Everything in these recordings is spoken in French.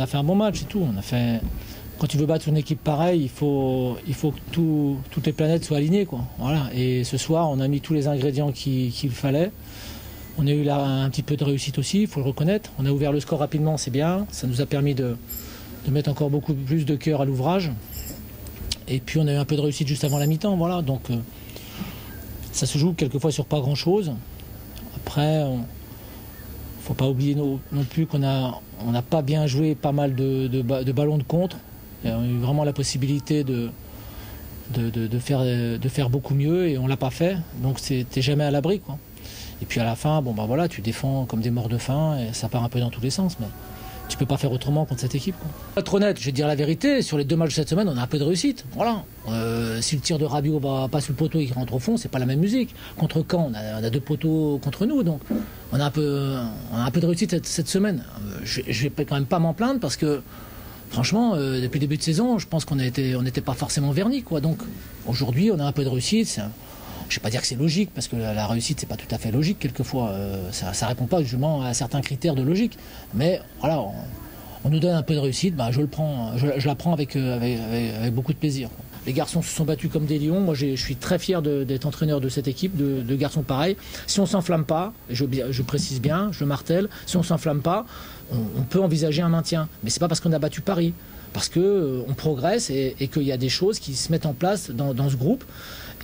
a fait un bon match, c'est tout. Quand tu veux battre une équipe pareille, il faut que toutes les planètes soient alignées, quoi. Voilà. Et ce soir, on a mis tous les ingrédients qu'il fallait. On a eu là un petit peu de réussite aussi, il faut le reconnaître. On a ouvert le score rapidement, c'est bien. Ça nous a permis de mettre encore beaucoup plus de cœur à l'ouvrage. Et puis on a eu un peu de réussite juste avant la mi-temps, voilà. Donc ça se joue quelquefois sur pas grand-chose. Après, faut pas oublier non plus qu'on n'a pas bien joué pas mal de ballons de contre. On a eu vraiment la possibilité de faire beaucoup mieux et on l'a pas fait. Donc t'es jamais à l'abri, quoi. Et puis à la fin, bon bah voilà, tu défends comme des morts de faim et ça part un peu dans tous les sens. Mais tu peux pas faire autrement contre cette équipe, quoi. Pour être honnête, je vais te dire la vérité, sur les 2 matchs de cette semaine, on a un peu de réussite. Voilà. Si le tir de Rabiot va pas sous le poteau et qu'il rentre au fond, c'est pas la même musique. Contre Caen, on a 2 poteaux contre nous, donc on a un peu de réussite cette semaine. Je vais quand même pas m'en plaindre parce que franchement, depuis le début de saison, je pense qu'on n'était pas forcément vernis, quoi. Donc aujourd'hui, on a un peu de réussite. Je ne vais pas dire que c'est logique, parce que la réussite, c'est pas tout à fait logique quelquefois. Ça ne répond pas justement à certains critères de logique. Mais voilà, on nous donne un peu de réussite, bah, je la prends avec beaucoup de plaisir. Les garçons se sont battus comme des lions. Moi, je suis très fier d'être entraîneur de cette équipe, de garçons pareils. Si on ne s'enflamme pas, je précise bien, je martèle, si on ne s'enflamme pas, on peut envisager un maintien. Mais ce n'est pas parce qu'on a battu Paris, parce qu'on progresse et qu'il y a des choses qui se mettent en place dans ce groupe.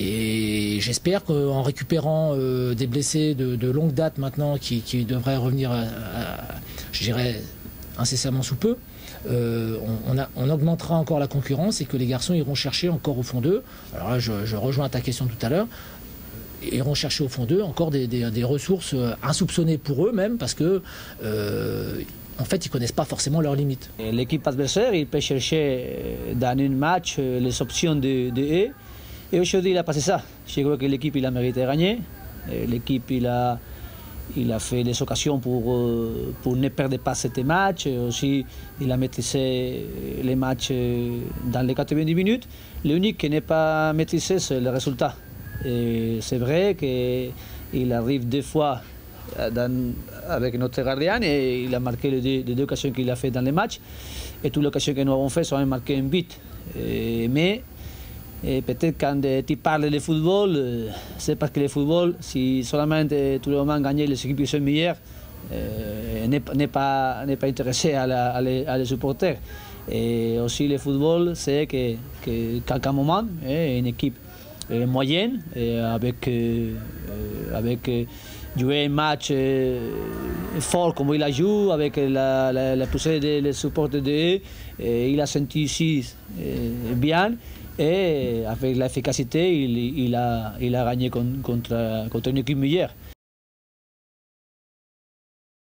Et j'espère qu'en récupérant des blessés de longue date maintenant qui devraient revenir, je dirais, incessamment sous peu, on augmentera encore la concurrence et que les garçons iront chercher encore au fond d'eux. Alors là, je rejoins ta question tout à l'heure. Iront chercher au fond d'eux encore des ressources insoupçonnées pour eux même parce que en fait, ils ne connaissent pas forcément leurs limites. L'équipe adversaire, il peut chercher dans un match les options de eux. Et aujourd'hui, il a passé ça. Je crois que l'équipe il a mérité de gagner. L'équipe il a fait les occasions pour ne perdre pas ce match. Et aussi, il a maîtrisé les matchs dans les 90 minutes. L'unique qui n'est pas maîtrisé, c'est le résultat. C'est vrai qu'il arrive 2 fois avec notre gardien et il a marqué les 2 occasions qu'il a fait dans les matchs. Et toutes les occasions que nous avons fait sont marquées un but. Mais peut-être quand tu parles de football, c'est parce que le football, si seulement tout le monde gagne les équipes qui sont meilleures, n'est pas intéressé à les supporters. Et aussi le football, c'est qu'à un moment, une équipe moyenne, avec jouer un match fort comme il a joué, avec la poussée des supporters il a senti ici bien. Et avec l'efficacité, il a gagné contre une équipe meilleure.